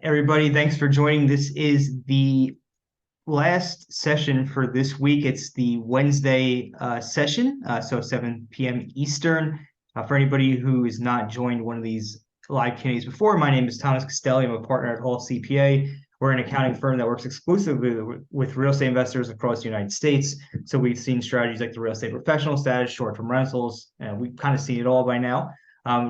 Everybody, thanks for joining. This is the last session for this week. It's the Wednesday session, so 7 p.m. Eastern. For anybody who has not joined one of these live communities before, my name is Thomas Castelli. I'm a partner at Hall CPA. We're an accounting firm that works exclusively with real estate investors across the United States. So we've seen strategies like the real estate professional status, short-term rentals, and we've kind of seen it all by now.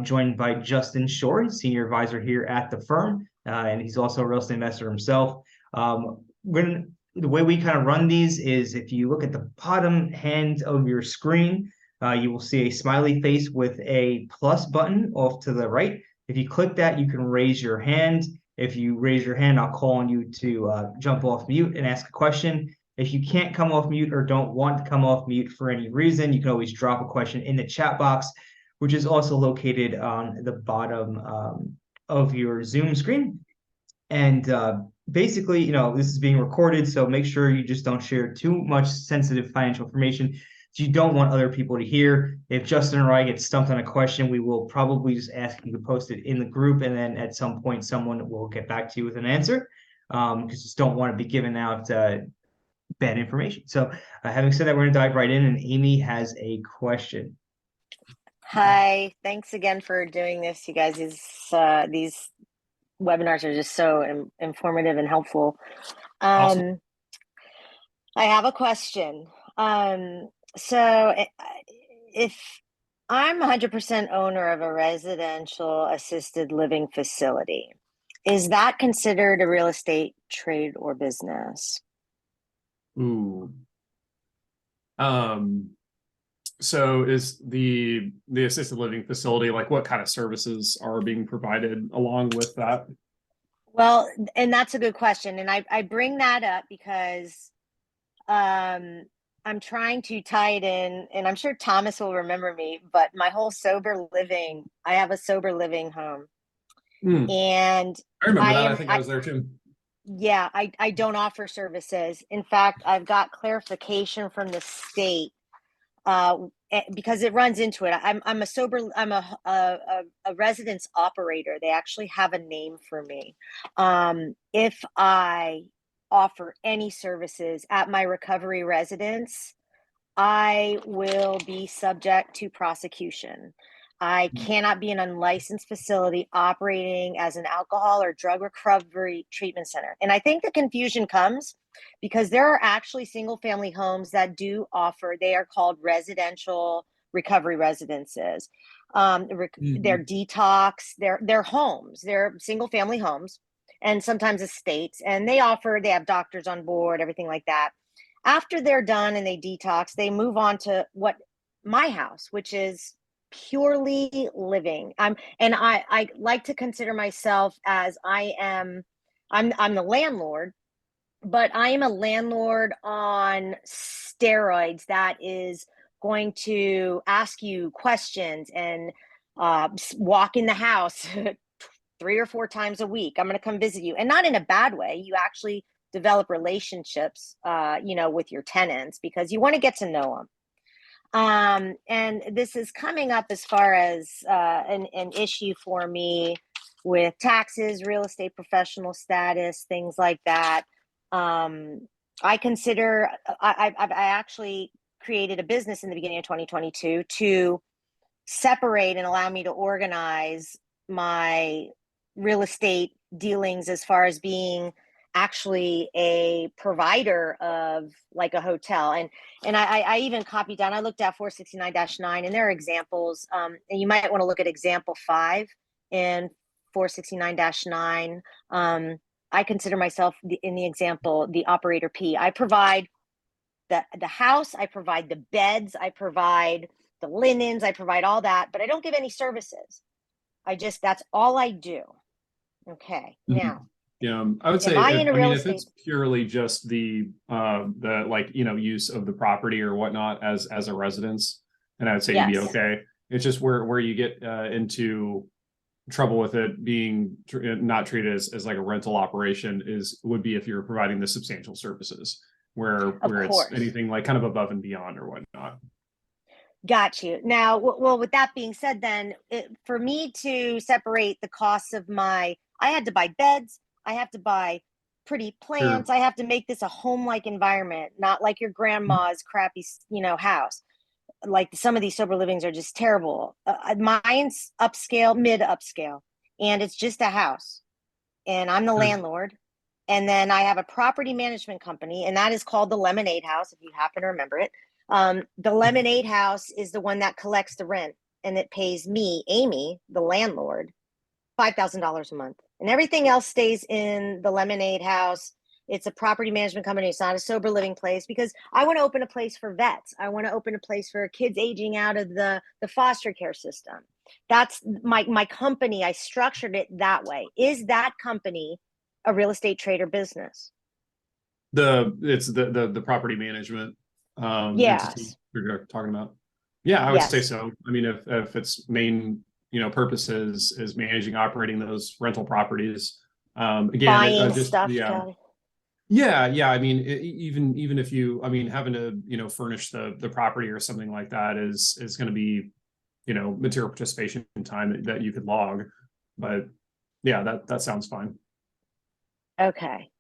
Joined by Justin Shore, senior advisor here at the firm, and he's also a real estate investor himself. The way we kind of run these is if you look at the bottom hand of your screen, you will see a smiley face with a plus button off to the right. If you click that, you can raise your hand. If you raise your hand, I'll call on you to jump off mute and ask a question. If you can't come off mute or don't want to come off mute for any reason, you can always drop a question in the chat box, which is also located on the bottom of your Zoom screen. And basically, this is being recorded, so make sure you just don't share too much sensitive financial information that you don't want other people to hear. If Justin or I get stumped on a question, we will probably just ask you to post it in the group, and then at some point, someone will get back to you with an answer, because just don't want to be giving out bad information. So having said that, we're going to dive right in, and Amy has a question. Hi, thanks again for doing this, you guys. These webinars are just so informative and helpful. Awesome. I have a question. So if I'm 100% owner of a residential assisted living facility, is that considered a real estate trade or business? Ooh. So is the assisted living facility, like what kind of services are being provided along with that? Well, and that's a good question. And I bring that up because I'm trying to tie it in, and I'm sure Thomas will remember me, but my whole sober living, I have a sober living home. And I remember that. I think I was there too. Yeah, I don't offer services. In fact, I've got clarification from the state because it runs into it. I'm a residence operator. They actually have a name for me. If I offer any services at my recovery residence, I will be subject to prosecution. I cannot be an unlicensed facility operating as an alcohol or drug recovery treatment center. And I think the confusion comes because there are actually single family homes that do offer, they are called residential recovery residences. They're detox, they're homes, they're single family homes and sometimes estates, and they have doctors on board, everything like that. After they're done and they detox, they move on to what my house, which is purely living. I like to consider myself as I'm the landlord, but I am a landlord on steroids that is going to ask you questions and walk in the house 3 or 4 times a week. I'm going to come visit you, and not in a bad way. You actually develop relationships, with your tenants because you want to get to know them. And this is coming up as far as an issue for me with taxes, real estate professional status, things like that. I actually created a business in the beginning of 2022 to separate and allow me to organize my real estate dealings as far as being actually a provider of like a hotel. And I even copied down, I looked at 469-9 and there are examples. And you might want to look at example 5 in 469-9. I consider myself in the example, the operator P. I provide the house, I provide the beds, I provide the linens, I provide all that, but I don't give any services. That's all I do. Okay. Now, yeah, I would say if it's purely just the use of the property or whatnot as a residence, and I would say you'd be okay. It's just where you get into trouble with it being not treated as like a rental operation would be if you're providing the substantial services where it's anything like kind of above and beyond or whatnot. Got you. Now, well, with that being said, then for me to separate the costs of I had to buy beds, I have to buy pretty Sure. plants. I have to make this a home-like environment, not like your grandma's crappy, house. Like some of these sober livings are just terrible. Mine's upscale, mid upscale, and it's just a house, and I'm the Sure. landlord. And then I have a property management company, and that is called the Lemonade House, if you happen to remember it. The Lemonade House is the one that collects the rent, and it pays me, Amy, the landlord, $5,000 a month. And everything else stays in the Lemonade House. It's a property management company. It's not a sober living place, because I want to open a place for vets. I want to open a place for kids aging out of the foster care system. That's my company. I structured it that way. Is that company a real estate trader business? It's the property management entity Yes. you're talking about. Yeah, I would say Yes. so. I mean, if its main purpose is managing, operating those rental properties, again, Buying just stuff, yeah. Kelly. Yeah. I mean, even if you, I mean, having to furnish the property or something like that is going to be material participation in time that you could log. But yeah, that sounds fine. Okay.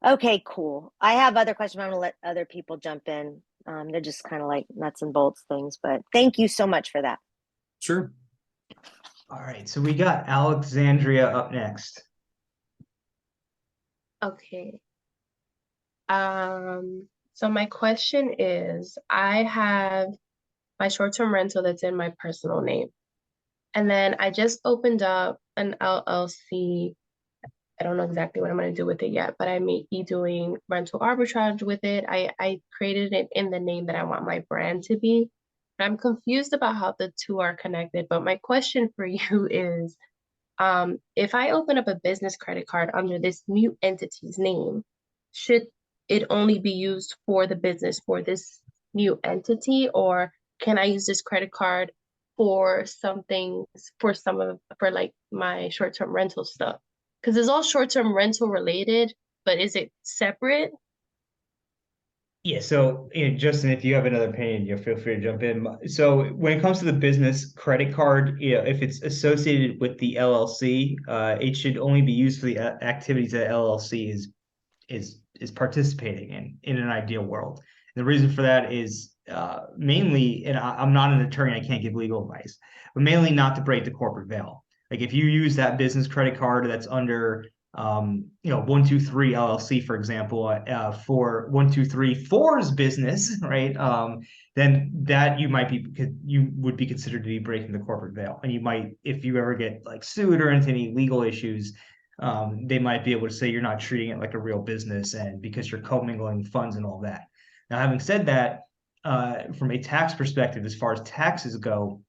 Okay, cool. I have other questions. I'm gonna let other people jump in. They're just kind of like nuts and bolts things, but thank you so much for that. Sure. All right, so we got Alexandria up next. Okay. So my question is, I have my short-term rental that's in my personal name. And then I just opened up an LLC. I don't know exactly what I'm going to do with it yet, but I may be doing rental arbitrage with it. I created it in the name that I want my brand to be. I'm confused about how the two are connected, but my question for you is, if I open up a business credit card under this new entity's name, should it only be used for the business for this new entity, or can I use this credit card for something for like my short-term rental stuff? Because it's all short-term rental related, but is it separate? Yeah, so Justin, if you have another opinion, feel free to jump in. So when it comes to the business credit card, if it's associated with the LLC, it should only be used for the activities that LLC is participating in an ideal world. And the reason for that is mainly, and I'm not an attorney, I can't give legal advice, but mainly not to break the corporate veil. Like if you use that business credit card that's under 123 LLC, for example, for 123 4's business, right? Then that you would be considered to be breaking the corporate veil, and you might, if you ever get like sued or into any legal issues, they might be able to say you're not treating it like a real business, and because you're commingling funds and all that. Now, having said that, from a tax perspective, as far as taxes go,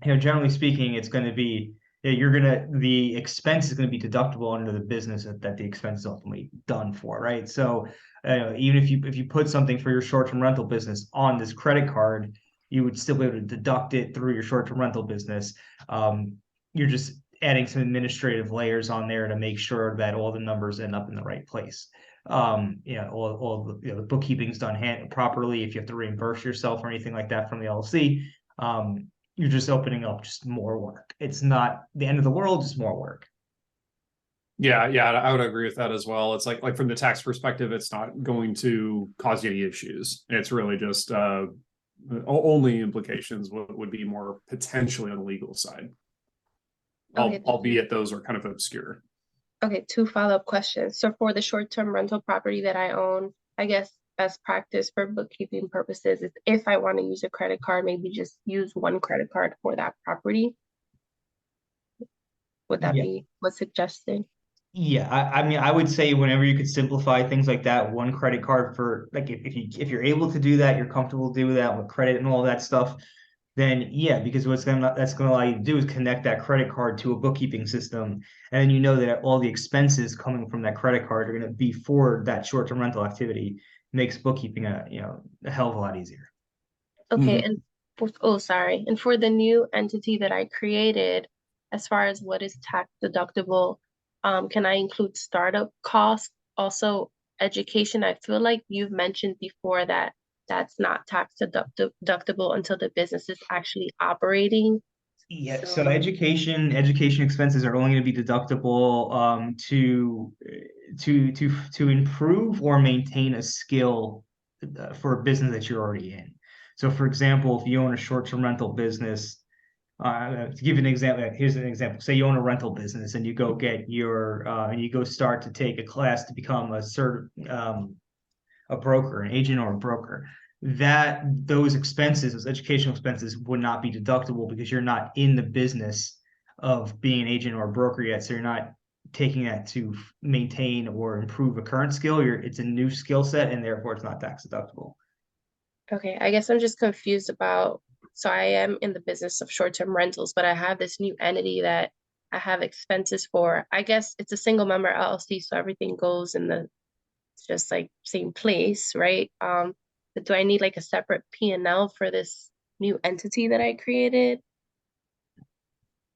generally speaking, it's going to be the expense is going to be deductible under the business that the expense is ultimately done for, right? So even if you put something for your short-term rental business on this credit card, you would still be able to deduct it through your short-term rental business. You're just adding some administrative layers on there to make sure that all the numbers end up in the right place. All the bookkeeping's done properly. If you have to reimburse yourself or anything like that from the LLC, you're just opening up just more work. It's not the end of the world, just more work. Yeah, I would agree with that as well. It's like from the tax perspective, it's not going to cause you any issues. It's really just only implications would be more potentially on the legal side. Okay. Albeit those are kind of obscure. Okay, two follow-up questions. So for the short-term rental property that I own, I guess best practice for bookkeeping purposes is if I want to use a credit card, maybe just use one credit card for that property. Would that be what's suggested? Yeah, I mean, I would say whenever you could simplify things like that, one credit card for like if you're able to do that, you're comfortable doing that with credit and all that stuff, then yeah, because that's gonna allow you to do is connect that credit card to a bookkeeping system, and you know that all the expenses coming from that credit card are gonna be for that short-term rental activity. Makes bookkeeping a hell of a lot easier. Okay, and sorry. And for the new entity that I created, as far as what is tax deductible, can I include startup costs? Also, education. I feel like you've mentioned before that that's not tax deductible until the business is actually operating. Yeah, so education expenses are only going to be deductible to improve or maintain a skill for a business that you're already in. So, for example, if you own a short-term rental business, to give an example, here's an example. Say you own a rental business and you go get your and you go start to take a class to become a broker, an agent or a broker, that those expenses, those educational expenses would not be deductible because you're not in the business of being an agent or a broker yet. So you're not taking that to maintain or improve a current skill. It's a new skill set and therefore it's not tax deductible. Okay, I guess I'm just confused about, so I am in the business of short-term rentals, but I have this new entity that I have expenses for. I guess it's a single member LLC, so everything goes in the just like same place, right? But do I need like a separate P&L for this new entity that I created?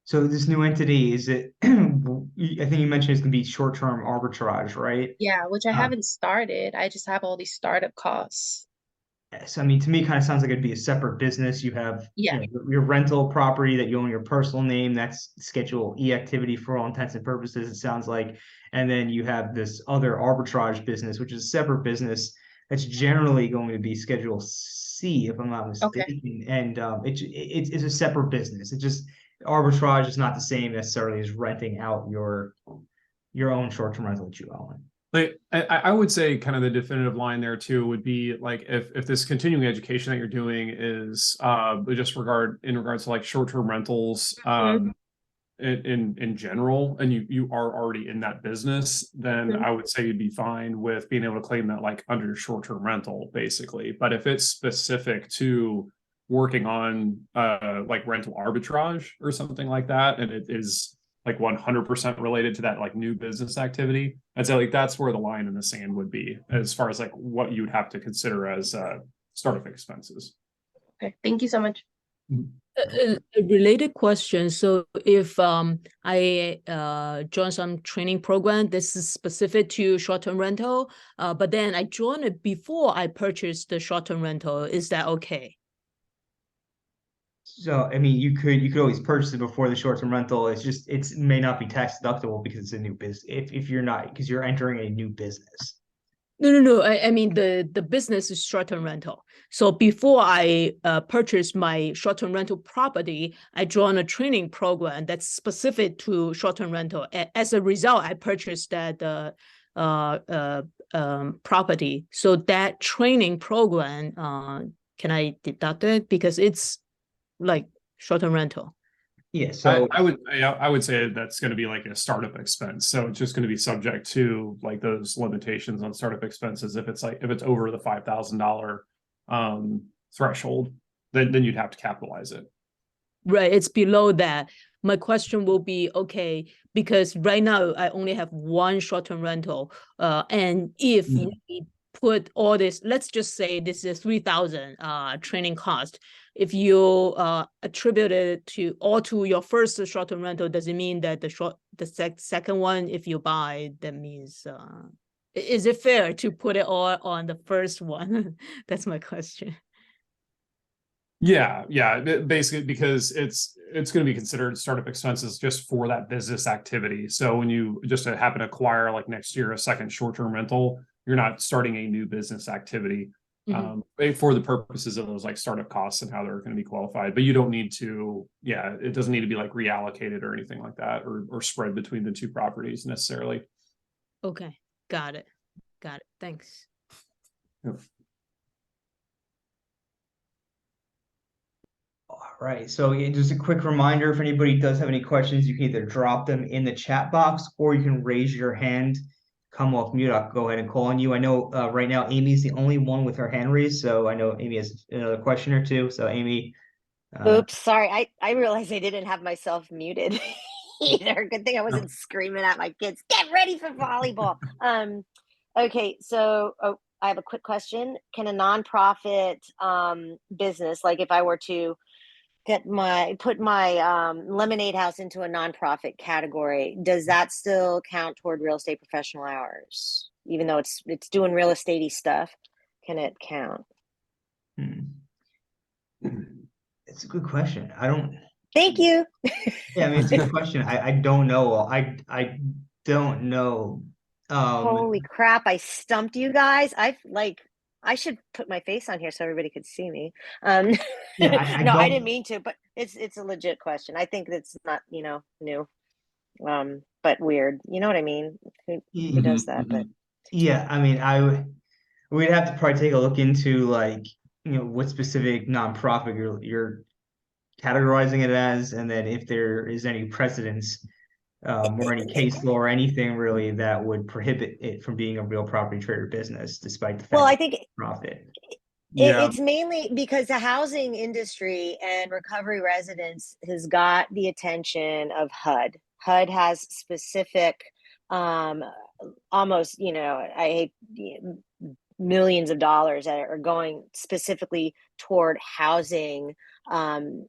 So this new entity, is it, I think you mentioned it's gonna be short-term arbitrage, right? Yeah, which I haven't started. I just have all these startup costs. So, I mean, to me, it kind of sounds like it'd be a separate business. You have, Yeah. your rental property that you own your personal name. That's Schedule E activity for all intents and purposes, it sounds like. And then you have this other arbitrage business, which is a separate business that's generally going to be Schedule C, if I'm not Okay. mistaken. And it's a separate business. It just arbitrage is not the same necessarily as renting out your own short-term rental that you own. Like I would say kind of the definitive line there too would be like if this continuing education that you're doing is just in regards to like short-term rentals in general, and you are already in that business, then I would say you'd be fine with being able to claim that like under short-term rental basically. But if it's specific to working on like rental arbitrage or something like that, and it is like 100% related to that like new business activity, I'd say like that's where the line in the sand would be as far as like what you would have to consider as startup expenses. Okay, thank you so much. A related question. So if I join some training program, this is specific to short-term rental, but then I join it before I purchase the short-term rental, is that okay? So, I mean, you could always purchase it before the short-term rental. It may not be tax deductible because it's a new business. If you're not, because you're entering a new business. No. I mean the business is short-term rental. So before I purchase my short-term rental property, I join a training program that's specific to short-term rental. As a result, I purchased that property. So that training program, can I deduct it because it's like short-term rental? Yeah, so I would say that's going to be like a startup expense. So it's just going to be subject to like those limitations on startup expenses. If it's over the $5,000 threshold, then you'd have to capitalize it. Right, it's below that. My question will be, okay, because right now I only have one short-term rental, and if we put all this, let's just say this is 3,000 training cost. If you attribute it to your first short-term rental, does it mean that the second one, if you buy, that means is it fair to put it all on the first one? That's my question. Yeah, basically because it's going to be considered startup expenses just for that business activity. So when you just happen to acquire like next year a second short-term rental, you're not starting a new business activity for the purposes of those like startup costs and how they're going to be qualified. But you don't need to, it doesn't need to be like reallocated or anything like that, or spread between the two properties necessarily. Okay, got it. Thanks. Yep. all right. So just a quick reminder, if anybody does have any questions, you can either drop them in the chat box or you can raise your hand, come off mute. I'll go ahead and call on you. I know right now Amy's the only one with her hand raised, so I know Amy has another question or two. So Amy. Oops, sorry. I realized I didn't have myself muted either. Good thing I wasn't screaming at my kids, get ready for volleyball. Okay, so I have a quick question. Can a nonprofit business, like if I were to put my lemonade house into a nonprofit category, does that still count toward real estate professional hours? Even though it's doing real estatey stuff, can it count? It's a good question. I don't Thank you. Yeah, I mean, it's a good question. I don't know. I don't know. Holy crap, I stumped you guys. I should put my face on here so everybody could see me. Yeah, I No, I don't. didn't mean to, but it's a legit question. I think that's not, new. But weird. You know what I mean? Who does that? But Yeah, I mean, we'd have to probably take a look into like, what specific nonprofit you're categorizing it as, and then if there is any precedence, or any case law or anything really that would prohibit it from being a real property trader business, despite the fact well, I that think it's profit. Yeah. it's mainly because the housing industry and recovery residents has got the attention of HUD. HUD has specific, almost, I hate millions of dollars that are going specifically toward housing members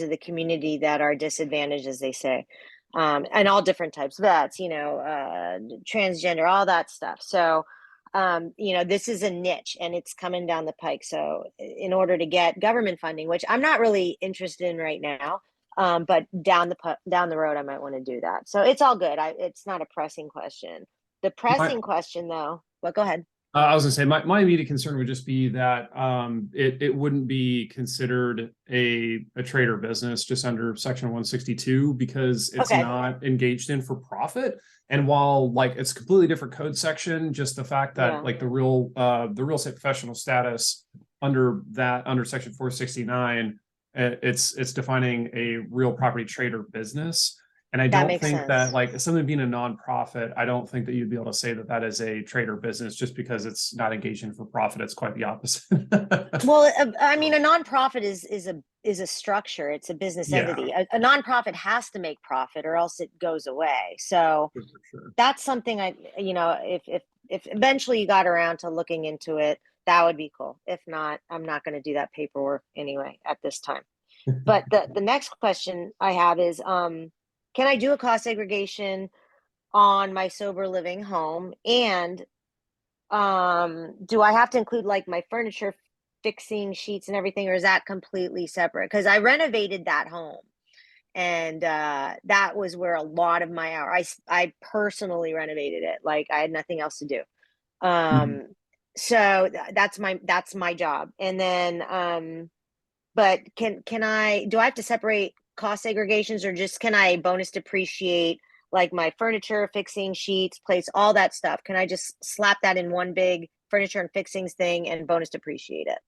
of the community that are disadvantaged, as they say, and all different types, vets, transgender, all that stuff. So this is a niche and it's coming down the pike. So in order to get government funding, which I'm not really interested in right now, but down the road, I might want to do that. So it's all good. It's not a pressing question. The pressing question, though, well, go ahead. I was gonna say my immediate concern would just be that it wouldn't be considered a trader business just under Section 162 because it's not engaged in for profit. And while like it's a completely different code section, just the fact that like the real estate professional status under Section 469, it's defining a real property trader business. And I don't think that like something being a nonprofit, I don't think that you'd be able to say that that is a trader business just because it's not engaged in for profit. It's quite the opposite. Well, I mean, a nonprofit is a structure. It's a business entity. A nonprofit has to make profit or else it goes away. So that's something if eventually you got around to looking into it, that would be cool. If not, I'm not going to do that paperwork anyway at this time. But the next question I have is, can I do a cost segregation on my sober living home? And do I have to include like my furniture fixing, sheets and everything, or is that completely separate? Because I renovated that home and that was where a lot of my hour, I personally renovated it. Like I had nothing else to do. So that's my job. And then but do I have to separate cost segregations, or just can I bonus depreciate like my furniture, fixing, sheets, plates, all that stuff? Can I just slap that in one big furniture and fixings thing and bonus depreciate it?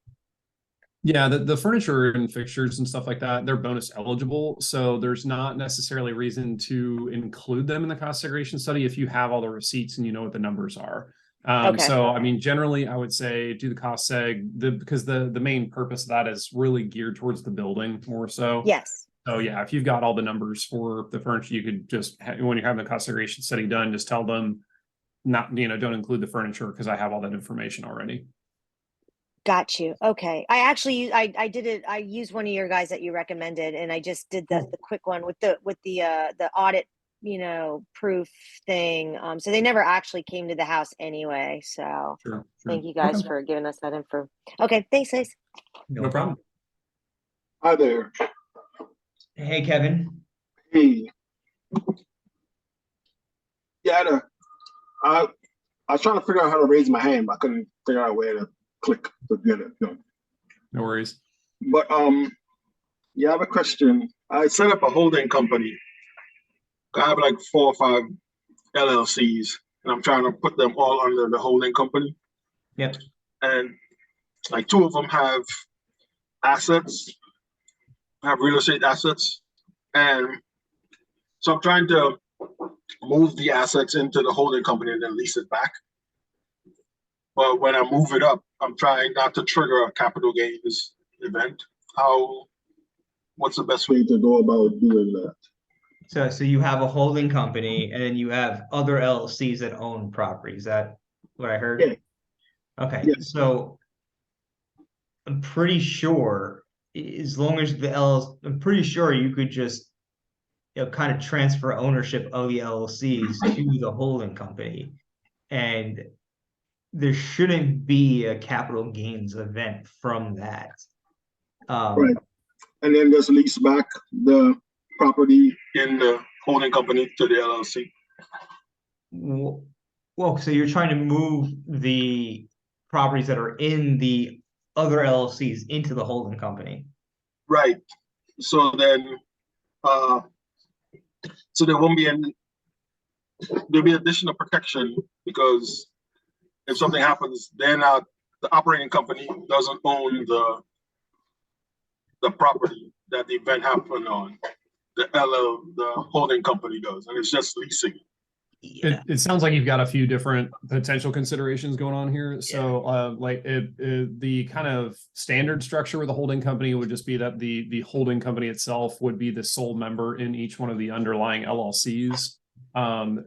Yeah, the furniture and fixtures and stuff like that, they're bonus eligible. So there's not necessarily reason to include them in the cost segregation study if you have all the receipts and you know what the numbers are. So, I mean, generally, I would say do the cost seg because the main purpose of that is really geared towards the building more so. Yes. So yeah, if you've got all the numbers for the furniture, you could just, when you're having the cost segregation study done, just tell them don't include the furniture because I have all that information already. Got you. Okay. I actually, I did it. I used one of your guys that you recommended, and I just did the quick one with the audit, proof thing. So they never actually came to the house anyway. So thank you guys for giving us that info. Okay. Thanks, guys. No problem. Hi there. Hey, Kevin. Hey. Yeah, I was trying to figure out how to raise my hand, but I couldn't figure out where to click to get it. No worries. But yeah, I have a question. I set up a holding company. I have like 4 or 5 LLCs, and I'm trying to put them all under the holding company. Yep. And like 2 of them have assets, have real estate assets, and so I'm trying to move the assets into the holding company and then lease it back. But when I move it up, I'm trying not to trigger a capital gains event. What's the best way to go about doing that? So you have a holding company and then you have other LLCs that own property. Is that what I heard? Yeah. Okay. Yeah. So I'm pretty sure as long as I'm pretty sure you could just kind of transfer ownership of the LLCs to the holding company, and there shouldn't be a capital gains event from that. Right. and then just lease back the property in the holding company to the LLC. Well, so you're trying to move the properties that are in the other LLCs into the holding company. Right. So then, so there won't be there'll be additional protection, because if something happens, then the operating company doesn't own the property that the event happened on. The holding company does, and it's just leasing. Yeah. It sounds like you've got a few different potential considerations going on here. So like the kind of standard structure with the holding company would just be that the holding company itself would be the sole member in each one of the underlying LLCs.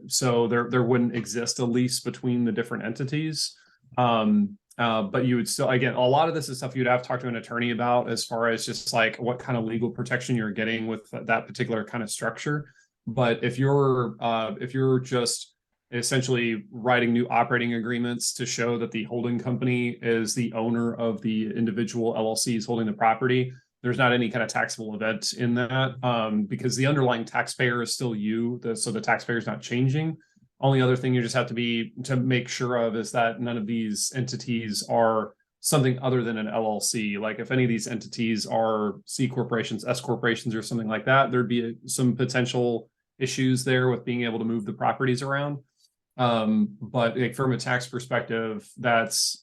So there wouldn't exist a lease between the different entities. But you would still, again, a lot of this is stuff you'd have to talk to an attorney about, as far as just like what kind of legal protection you're getting with that particular kind of structure. But if you're just essentially writing new operating agreements to show that the holding company is the owner of the individual LLCs holding the property, there's not any kind of taxable event in that, because the underlying taxpayer is still you, so the taxpayer is not changing. Only other thing you just have to make sure of is that none of these entities are something other than an LLC. Like if any of these entities are C corporations, S corporations, or something like that, there'd be some potential issues there with being able to move the properties around. But like, from a tax perspective,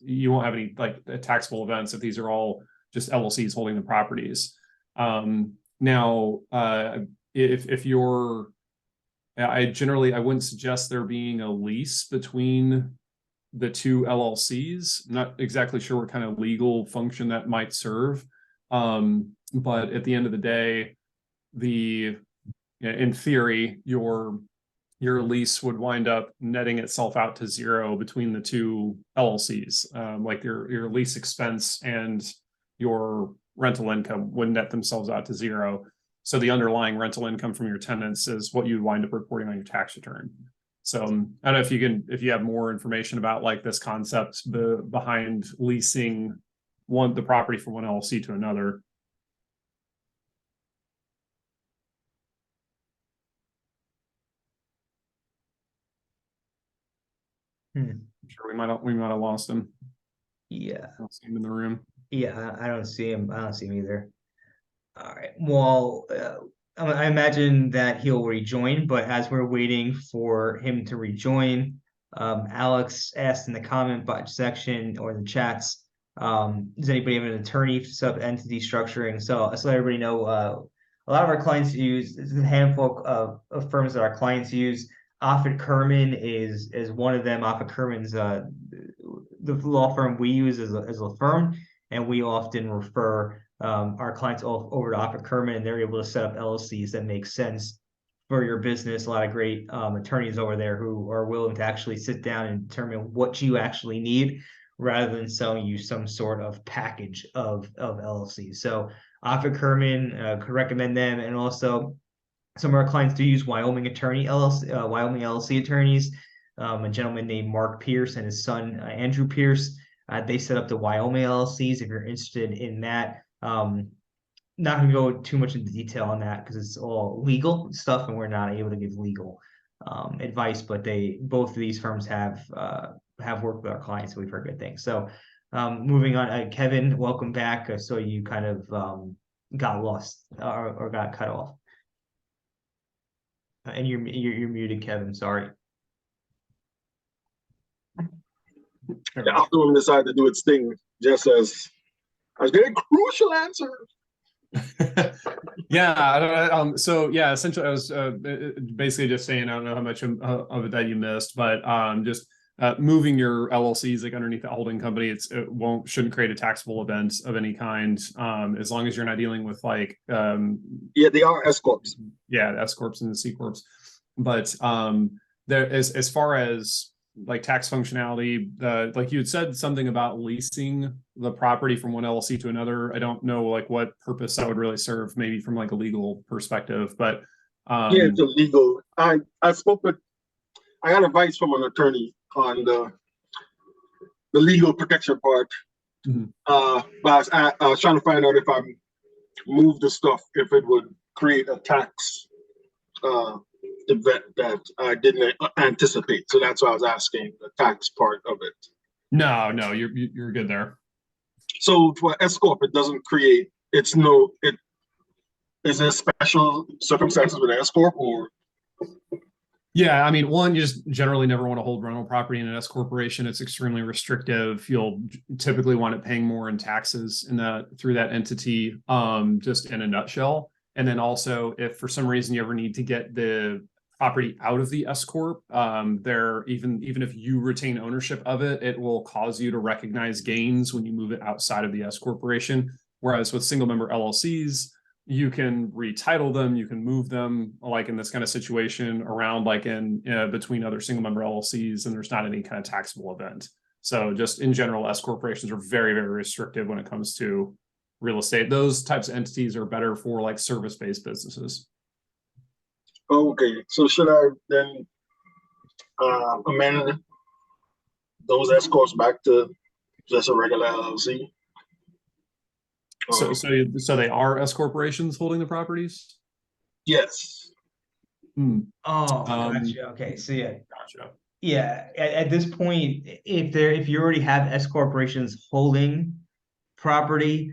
you won't have any like taxable events if these are all just LLCs holding the properties. Now, if you're, I wouldn't suggest there being a lease between the two LLCs. Not exactly sure what kind of legal function that might serve. But at the end of the day, in theory, your lease would wind up netting itself out to zero between the two LLCs. Like your lease expense and your rental income would net themselves out to zero. So the underlying rental income from your tenants is what you wind up reporting on your tax return. So I don't know if you have more information about like this concept behind leasing the property from one LLC to another. I'm sure we might have lost him. Yeah. I don't see him in the room. Yeah, I don't see him. I don't see him either. All right. Well, I imagine that he'll rejoin, but as we're waiting for him to rejoin, Alex asked in the comment section or the chats, does anybody have an attorney sub-entity structuring? So let's let everybody know, a lot of our clients use, there's a handful of firms that our clients use. Offit Kerman is one of them. Offit Kerman's the law firm we use as a firm, and we often refer our clients over to Offit Kerman, and they're able to set up LLCs that make sense for your business. A lot of great attorneys over there who are willing to actually sit down and determine what you actually need, rather than selling you some sort of package of LLCs. So Offit Kerman, could recommend them. And also some of our clients do use Wyoming LLC attorneys. A gentleman named Mark Pierce and his son Andrew Pierce. They set up the Wyoming LLCs. If you're interested in that, not going to go too much into detail on that because it's all legal stuff, and we're not able to give legal advice. But both of these firms have worked with our clients, so we've heard good things. So moving on, Kevin, welcome back. So you kind of got lost or got cut off. And you're muted, Kevin. Sorry. The algorithm decided to do its thing just as I was getting crucial answers. Yeah, I don't know. So yeah, essentially, I was basically just saying, I don't know how much of it that you missed, but just moving your LLCs like underneath the holding company, shouldn't create a taxable event of any kind, as long as you're not dealing with like yeah, they are S corps. Yeah, S corps and the C corps. But there as far as like tax functionality, like you had said something about leasing the property from one LLC to another. I don't know like what purpose that would really serve, maybe from like a legal perspective, but yeah, it's illegal. I got advice from an attorney on the legal protection part. Mm-hmm. But I was trying to find out if I'm move the stuff if it would create a tax event that I didn't anticipate. So that's why I was asking the tax part of it. No, you're good there. So for S corp, it doesn't create. It's no. It is there special circumstances with S corp or? Yeah, I mean, one, you just generally never want to hold rental property in an S corporation. It's extremely restrictive. You'll typically want it paying more in taxes in through that entity, just in a nutshell. And then also, if for some reason you ever need to get the property out of the S corp, there even if you retain ownership of it, it will cause you to recognize gains when you move it outside of the S corporation. Whereas with single member LLCs, you can retitle them, you can move them, like in this kind of situation, around like in between other single member LLCs, and there's not any kind of taxable event. So just in general, S corporations are very, very restrictive when it comes to real estate. Those types of entities are better for like service-based businesses. Okay, so should I then amend those S corps back to just a regular LLC? So they are S corporations holding the properties? Yes. Oh, gotcha. Okay, so yeah. Gotcha. Yeah, at this point, if you already have S corporations holding property,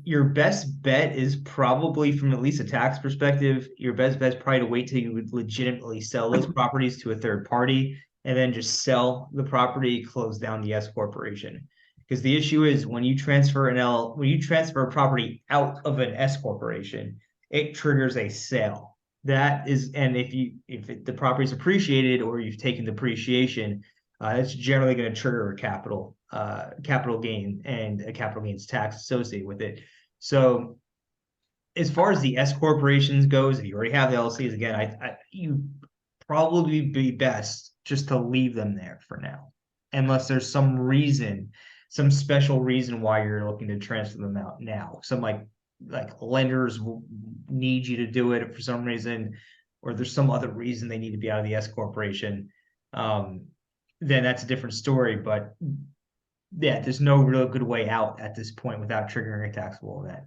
your best bet is probably, from at least a tax perspective, your best bet is probably to wait till you would legitimately sell those properties to a third party, and then just sell the property, close down the S corporation. Because the issue is when you transfer a property out of an S corporation, it triggers a sale. That is, and if the property is appreciated or you've taken depreciation, it's generally going to trigger a capital gain and a capital gains tax associated with it. So as far as the S corporations goes, if you already have the LLCs, again, you probably be best just to leave them there for now, unless there's some special reason why you're looking to transfer them out now. Some like lenders will need you to do it for some reason, or there's some other reason they need to be out of the S corporation. Then that's a different story. But yeah, there's no real good way out at this point without triggering a taxable event.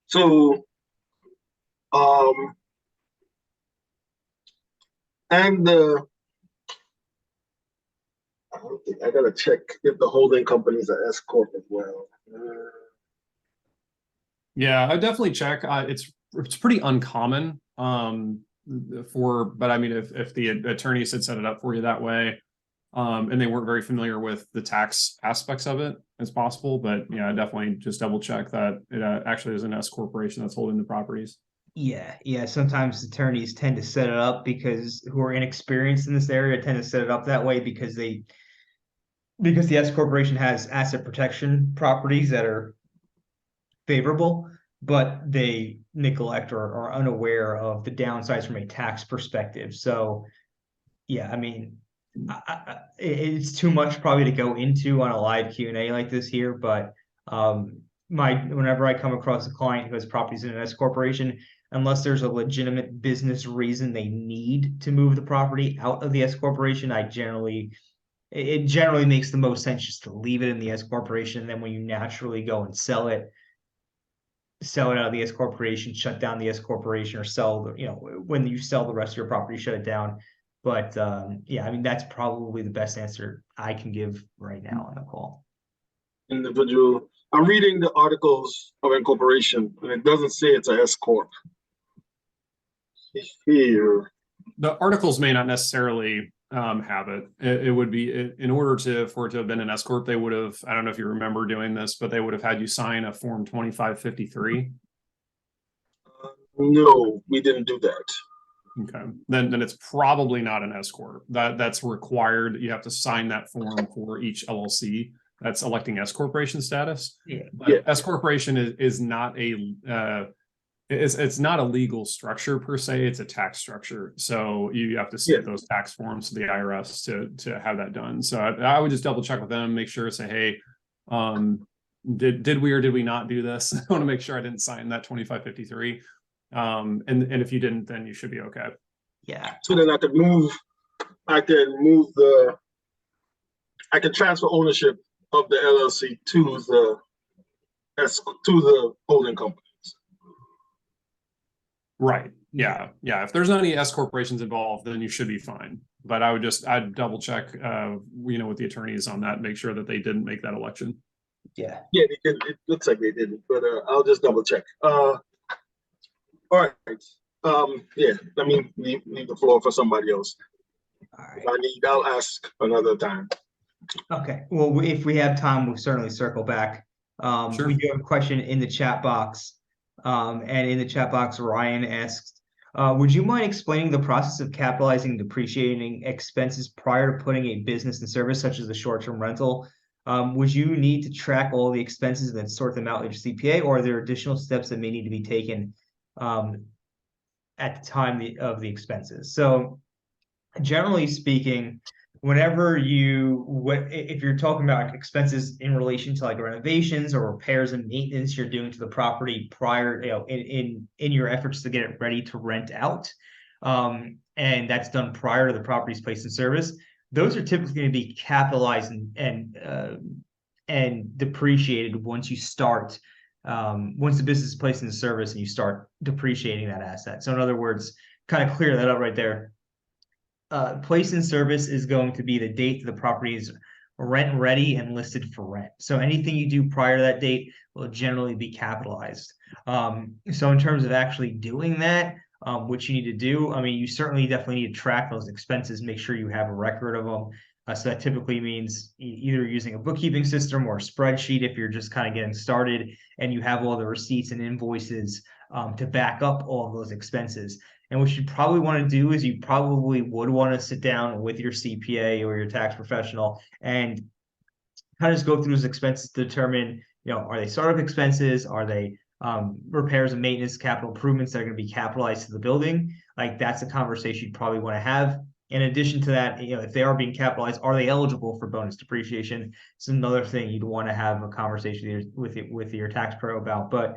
So, and I gotta check if the holding companies are S corp as well. Yeah, I definitely check. It's pretty uncommon but I mean, if the attorneys had set it up for you that way, and they weren't very familiar with the tax aspects of it, it's possible. But yeah, definitely just double check that it actually is an S corporation that's holding the properties. Yeah. Sometimes attorneys tend to set it up who are inexperienced in this area tend to set it up that way because the S corporation has asset protection properties that are favorable, but they neglect or are unaware of the downsides from a tax perspective. So yeah, I mean, it's too much probably to go into on a live Q&A like this here, but whenever I come across a client who has properties in an S corporation, unless there's a legitimate business reason they need to move the property out of the S corporation, it generally makes the most sense just to leave it in the S corporation. And then when you naturally go and sell it out of the S corporation, shut down the S corporation, or when you sell the rest of your property, shut it down. But yeah, I mean, that's probably the best answer I can give right now on the call. Individual. I'm reading the articles of incorporation, and it doesn't say it's a S corp. Here. The articles may not necessarily have it. It would be in order for it to have been an S corp. They would have. I don't know if you remember doing this, but they would have had you sign a form 2553. No, we didn't do that. Okay, then it's probably not an S corp. That's required. You have to sign that form for each LLC that's electing S corporation status. Yeah. S corporation is not it's not a legal structure per se. It's a tax structure. So you have to submit those tax forms to the IRS to have that done. So I would just double check with them, make sure, say, hey, did we or did we not do this? I want to make sure I didn't sign that 2553. And if you didn't, then you should be okay. Yeah. So then I can transfer ownership of the LLC to the holding company. Right. Yeah. Yeah. If there's not any S corporations involved, then you should be fine. But I'd double check, with the attorneys on that, make sure that they didn't make that election. Yeah. Yeah, they did. It looks like they didn't, but I'll just double check. All right. Yeah, let me leave the floor for somebody else. All right. If I need, I'll ask another time. Okay. Well, if we have time, we'll certainly circle back. Sure. We do have a question in the chat box. And in the chat box, Ryan asks, would you mind explaining the process of capitalizing depreciating expenses prior to putting a business in service, such as a short-term rental? Would you need to track all the expenses and then sort them out in your CPA, or are there additional steps that may need to be taken at the time of the expenses? So generally speaking, whenever if you're talking about expenses in relation to like renovations or repairs and maintenance you're doing to the property prior, in your efforts to get it ready to rent out, and that's done prior to the property's placed in service, those are typically going to be capitalized and depreciated once you start. Once the business is placed in service and you start depreciating that asset. So in other words, kind of clear that up right there. Place in service is going to be the date the property is rent ready and listed for rent. So anything you do prior to that date will generally be capitalized. So in terms of actually doing that, what you need to do, I mean, you certainly definitely need to track those expenses, make sure you have a record of them. So that typically means either using a bookkeeping system or a spreadsheet if you're just kind of getting started and you have all the receipts and invoices to back up all of those expenses. And what you probably want to do is you probably would want to sit down with your CPA or your tax professional and kind of just go through those expenses to determine, are they startup expenses? Are they repairs and maintenance, capital improvements that are going to be capitalized to the building? Like that's a conversation you'd probably want to have. In addition to that, if they are being capitalized, are they eligible for bonus depreciation? It's another thing you'd want to have a conversation with your tax pro about. But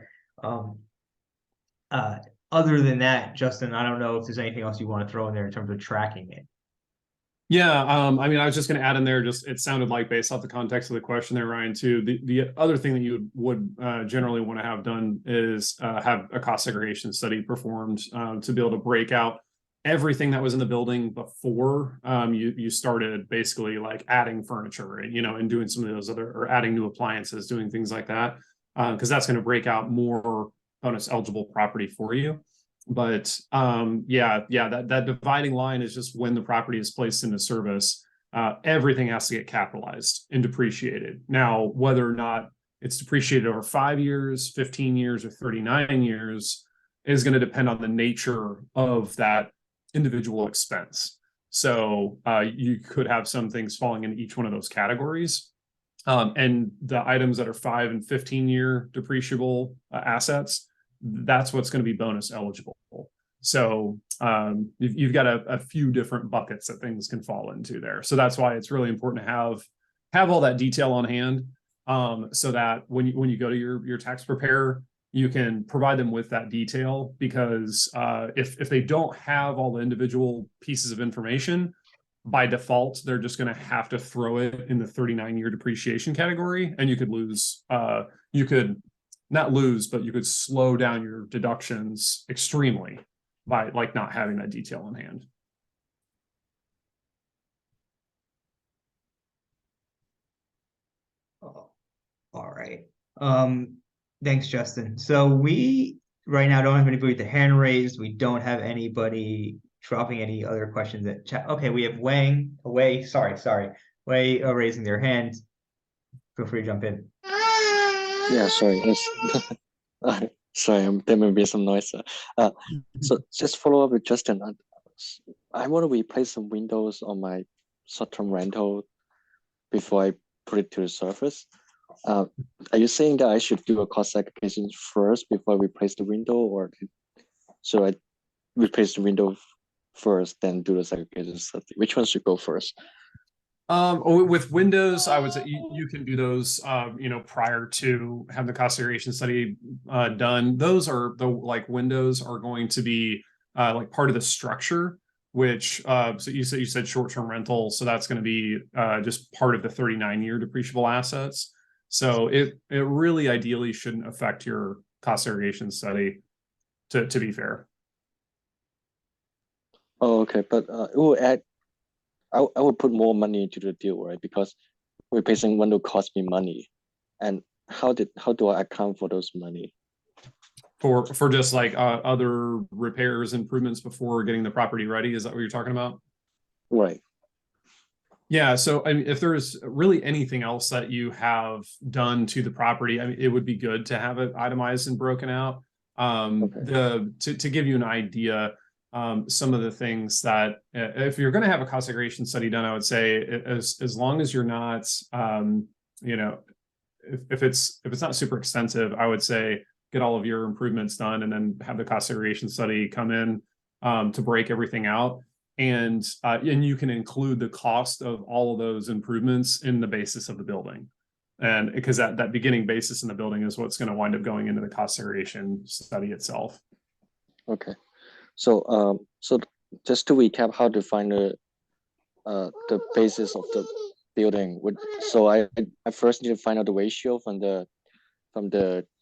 other than that, Justin, I don't know if there's anything else you want to throw in there in terms of tracking it. Yeah, I mean, I was just going to add in there, just it sounded like based off the context of the question there, Ryan, too. The other thing that you would generally want to have done is have a cost segregation study performed to be able to break out everything that was in the building before you started basically like adding furniture, and doing some of those or adding new appliances, doing things like that, because that's going to break out more bonus eligible property for you. But that dividing line is just when the property is placed into service, everything has to get capitalized and depreciated. Now, whether or not it's depreciated over 5 years, 15 years, or 39 years is going to depend on the nature of that individual expense. So you could have some things falling in each one of those categories. And the items that are 5 and 15-year depreciable assets, that's what's going to be bonus eligible. So you've got a few different buckets that things can fall into there. So that's why it's really important to have all that detail on hand, so that when you go to your tax preparer, you can provide them with that detail, because if they don't have all the individual pieces of information, by default, they're just going to have to throw it in the 39-year depreciation category, and you could lose. You could not lose, but you could slow down your deductions extremely by like not having that detail on hand. Oh, all right. Thanks, Justin. So we right now don't have anybody with the hand raised. We don't have anybody dropping any other questions at chat. Okay, we have Wei, Wei raising their hand. Feel free to jump in. Yeah, sorry. Sorry, there may be some noise. So just follow up with Justin. I want to replace some windows on my short-term rental before I put it to the surface. Are you saying that I should do a cost segregation first before I replace the window, or should I replace the window first, then do the segregation study? Which one should go first? With windows, I would say you can do those, prior to having the cost segregation study done. Those are windows are going to be like part of the structure, which so you said short-term rental, so that's going to be just part of the 39-year depreciable assets. So it really ideally shouldn't affect your cost segregation study, to be fair. Oh, okay, but it will add. I will put more money into the deal, right? Because replacing window cost me money, and how do I account for those money? For just like other repairs, improvements before getting the property ready. Is that what you're talking about? Right. Yeah, so I mean, if there's really anything else that you have done to the property, I mean, it would be good to have it itemized and broken out. Okay. To give you an idea, some of the things that if you're going to have a cost segregation study done, I would say as long as you're not, you know, if it's not super extensive, I would say get all of your improvements done and then have the cost segregation study come in to break everything out. And you can include the cost of all of those improvements in the basis of the building. And because that beginning basis in the building is what's going to wind up going into the cost segregation study itself. Okay. So so just to recap how to find the basis of the building. So I first need to find out the ratio from the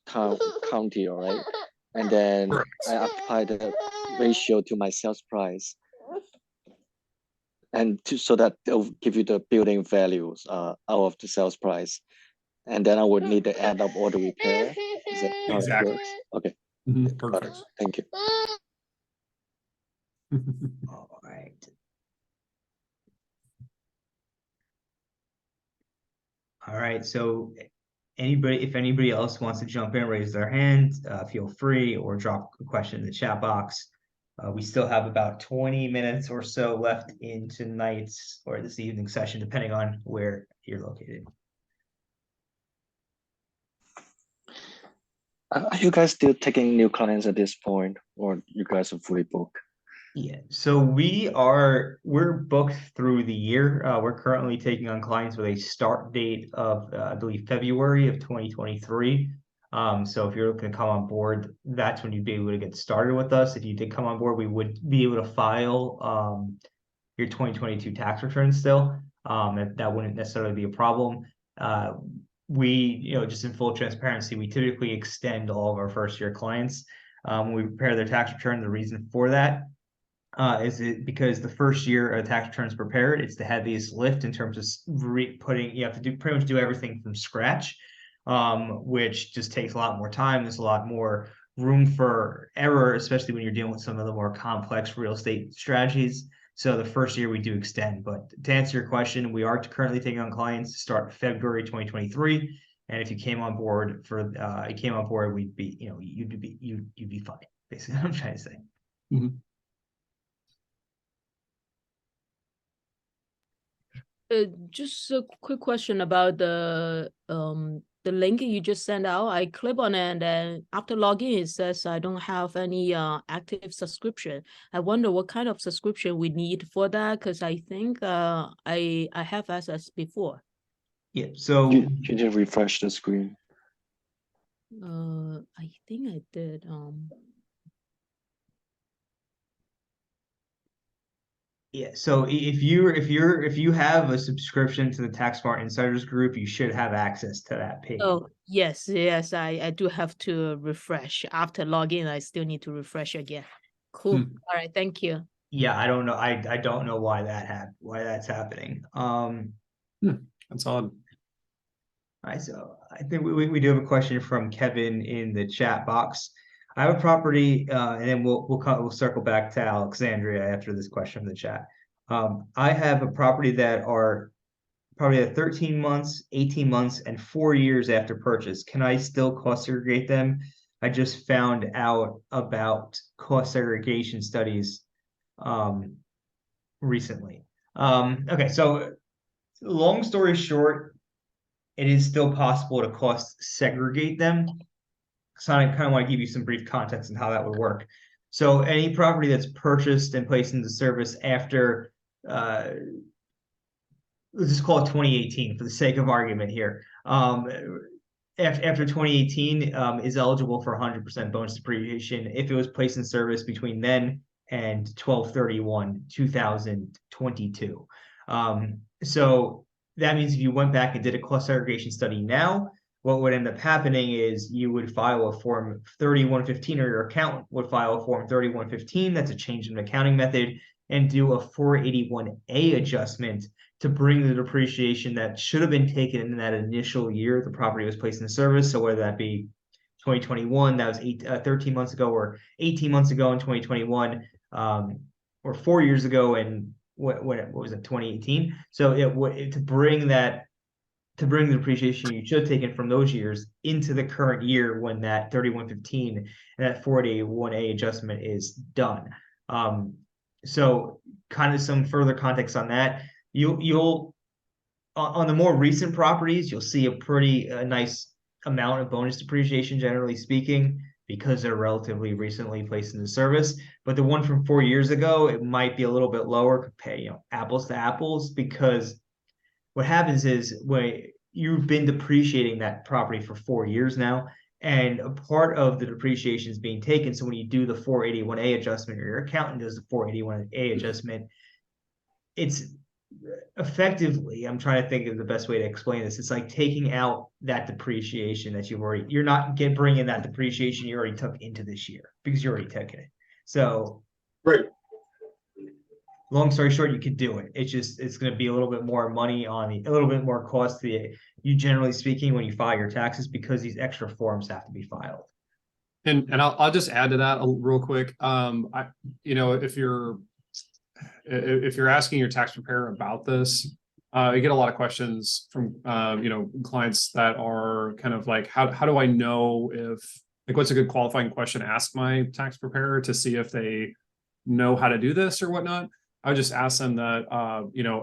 county, all right? And then I apply the ratio to my sales price. And so that they'll give you the building values out of the sales price. And then I would need to add up all the repair. Is that how Exactly. it works? Okay. Perfect. Thank you. All right. All right, so if anybody else wants to jump in, raise their hand, feel free, or drop a question in the chat box. We still have about 20 minutes or so left in tonight's or this evening session, depending on where you're located. Are you guys still taking new clients at this point, or you guys are fully booked? Yeah, so we're booked through the year. We're currently taking on clients with a start date of I believe February of 2023. So if you're looking to come on board, that's when you'd be able to get started with us. If you did come on board, we would be able to file your 2022 tax return still. That wouldn't necessarily be a problem. Just in full transparency, we typically extend all of our first year clients when we prepare their tax return. The reason for that is it because the first year a tax return is prepared, it's the heaviest lift in terms of you have to pretty much do everything from scratch, which just takes a lot more time. There's a lot more room for error, especially when you're dealing with some of the more complex real estate strategies. So the first year we do extend, but to answer your question, we are currently taking on clients to start February 2023. And if you came on board we'd be, you'd be fine. Basically, what I'm trying to say. Just a quick question about the link you just sent out. I click on it, and then after login, it says I don't have any active subscription. I wonder what kind of subscription we need for that, because I think I have access before. Yeah. So can you refresh the screen? I think I did. Yeah, so if you have a subscription to the TaxSmart Insiders Group, you should have access to that page. Oh, yes, I do have to refresh. After login, I still need to refresh again. Cool. All right, thank you. Yeah, I don't know. I don't know why that's happening. That's odd. All right, so I think we do have a question from Kevin in the chat box. I have a property, and then we'll circle back to Alexandria after this question from the chat. I have a property that are probably at 13 months, 18 months, and 4 years after purchase. Can I still cost segregate them? I just found out about cost segregation studies recently. Okay, so long story short, it is still possible to cost segregate them. So I kind of want to give you some brief context on how that would work. So any property that's purchased and placed into service after, let's just call it 2018 for the sake of argument here. After 2018 is eligible for 100% bonus depreciation if it was placed in service between then and 12/31/2022. So that means if you went back and did a cost segregation study now, what would end up happening is you would file a form 3115, or your accountant would file a form 3115. That's a change in accounting method. and do a 481A adjustment to bring the depreciation that should have been taken in that initial year the property was placed in service. So whether that be 2021, that was 13 months ago, or 18 months ago in 2021, or 4 years ago in what was it, 2018? So to bring the depreciation you should have taken from those years into the current year when that 3115 and that 481A adjustment is done. So kind of some further context on that. You'll on the more recent properties, you'll see a pretty nice amount of bonus depreciation, generally speaking, because they're relatively recently placed into service. But the one from 4 years ago, it might be a little bit lower, compare, apples to apples, because what happens is when you've been depreciating that property for 4 years now, and a part of the depreciation is being taken. So when you do the 481A adjustment, or your accountant does the 481A adjustment, it's effectively, I'm trying to think of the best way to explain this. It's like taking out that depreciation that you're not bringing that depreciation you already took into this year because you already took it. So, right. Long story short, you could do it. It's going to be a little bit more money a little bit more cost to you, generally speaking, when you file your taxes, because these extra forms have to be filed. And I'll just add to that real quick. If you're asking your tax preparer about this, you get a lot of questions from clients that are kind of like, how do I know if, like, what's a good qualifying question to ask my tax preparer to see if they know how to do this or whatnot? I would just ask them that,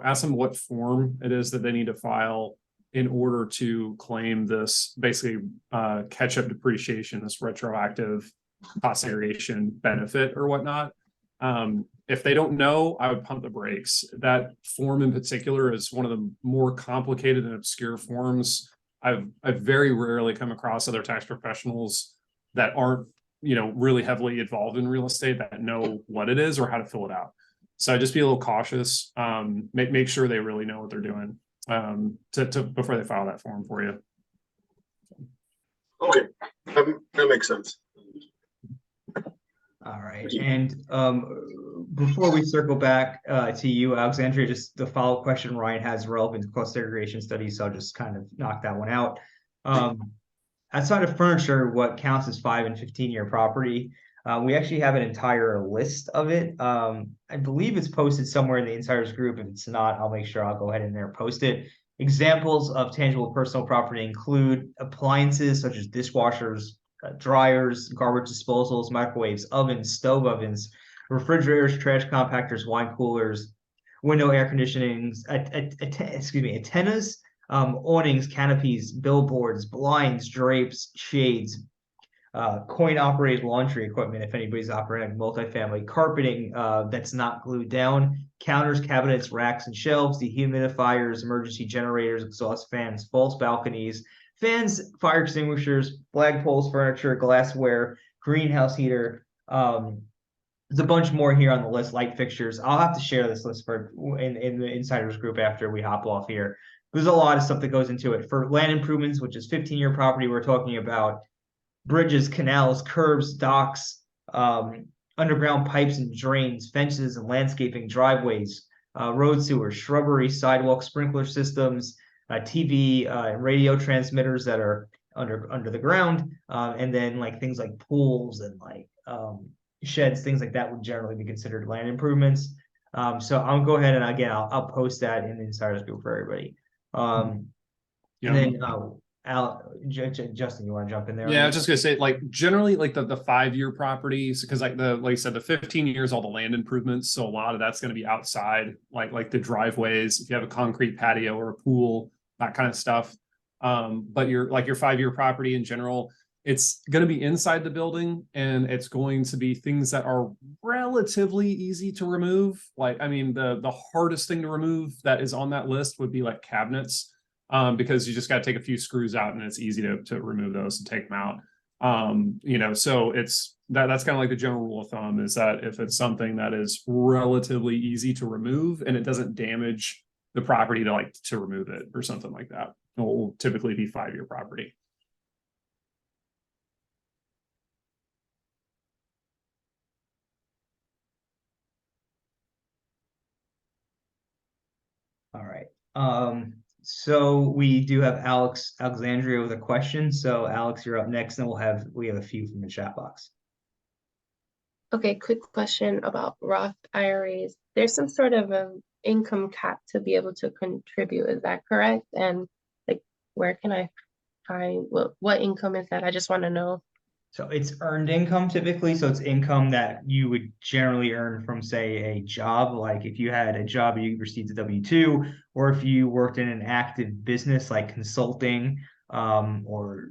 ask them what form it is that they need to file in order to claim this basically catch-up depreciation, this retroactive cost segregation benefit or whatnot. If they don't know, I would pump the brakes. That form in particular is one of the more complicated and obscure forms. I've very rarely come across other tax professionals that aren't, really heavily involved in real estate that know what it is or how to fill it out. So just be a little cautious. Make sure they really know what they're doing before they file that form for you. Okay, that makes sense. All right, and before we circle back to you, Alexandria, just the follow-up question Ryan has relevant to cost segregation studies, so I'll just kind of knock that one out. Outside of furniture, what counts as 5 and 15-year property? We actually have an entire list of it. I believe it's posted somewhere in the Insiders group. If it's not, I'll make sure I'll go ahead and there post it. Examples of tangible personal property include appliances such as dishwashers, dryers, garbage disposals, microwaves, ovens, stove ovens, refrigerators, trash compactors, wine coolers, window air conditionings, antennas, awnings, canopies, billboards, blinds, drapes, shades, coin-operated laundry equipment, if anybody's operating multifamily, carpeting that's not glued down, counters, cabinets, racks, and shelves, dehumidifiers, emergency generators, exhaust fans, false balconies, fans, fire extinguishers, flagpoles, furniture, glassware, greenhouse heater. There's a bunch more here on the list, light fixtures. I'll have to share this list in the Insiders group after we hop off here. There's a lot of stuff that goes into it. For land improvements, which is 15-year property, we're talking about bridges, canals, curbs, docks, underground pipes and drains, fences and landscaping, driveways, road sewers, shrubbery, sidewalks, sprinkler systems, TV and radio transmitters that are under the ground, and then like things like pools and like sheds, things like that would generally be considered land improvements. So I'll go ahead and again I'll post that in the Insiders group for everybody. And then Justin, you want to jump in there? Yeah, I was just gonna say, like, generally, like the 5-year properties, because like you said, the 15 years, all the land improvements. So a lot of that's going to be outside, like the driveways, if you have a concrete patio or a pool, that kind of stuff. But your 5-year property in general, it's going to be inside the building, and it's going to be things that are relatively easy to remove. Like, I mean, the hardest thing to remove that is on that list would be like cabinets. Because you just got to take a few screws out and it's easy to remove those and take them out. So that's kind of like the general rule of thumb, is that if it's something that is relatively easy to remove and it doesn't damage the property to remove it or something like that, it will typically be 5-year property. All right. So we do have Alexandria with a question. So Alex, you're up next, and we have a few from the chat box. Okay, quick question about Roth IRAs. There's some sort of income cap to be able to contribute. Is that correct? And like, where can I find what income is that? I just want to know. So it's earned income typically. So it's income that you would generally earn from, say, a job. Like if you had a job, you received a W-2, or if you worked in an active business like consulting, or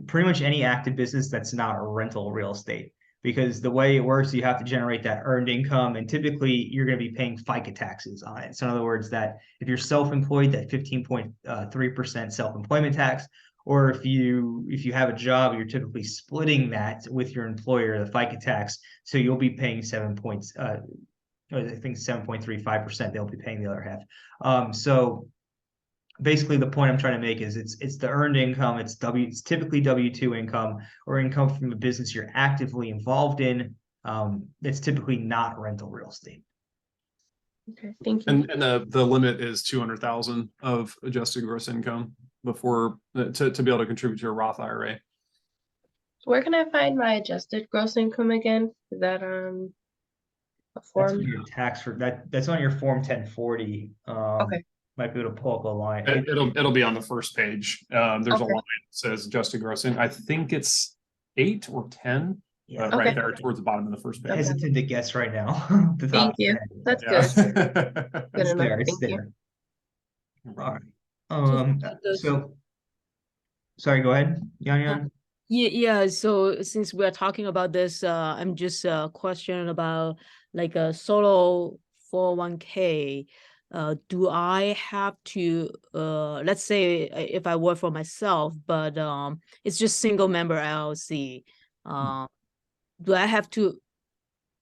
pretty much any active business that's not rental real estate. Because the way it works, you have to generate that earned income, and typically you're going to be paying FICA taxes on it. So in other words, that if you're self-employed, that 15.3% self-employment tax, or if you have a job, you're typically splitting that with your employer, the FICA tax. So you'll be paying I think 7.35%. They'll be paying the other half. So basically the point I'm trying to make is it's the earned income. It's typically W-2 income or income from a business you're actively involved in. It's typically not rental real estate. Okay, thank you. And the limit is 200,000 of adjusted gross income before to be able to contribute to a Roth IRA. Where can I find my adjusted gross income again? Is that a form? That's on your that's on your form 1040. Okay. Might be able to pull up a line. It'll be on the first page. There's a line that says adjusted gross income. I think it's 8 or 10. Yeah, right there towards the bottom of the first page. Hesitant to guess right now. Thank you. That's good. Good enough. It's Thank there. All right. So sorry, go ahead, Yan. Yeah. So since we're talking about this, I'm just questioning about like a solo 401k. Do I have to let's say if I work for myself, but it's just single member LLC. Do I have to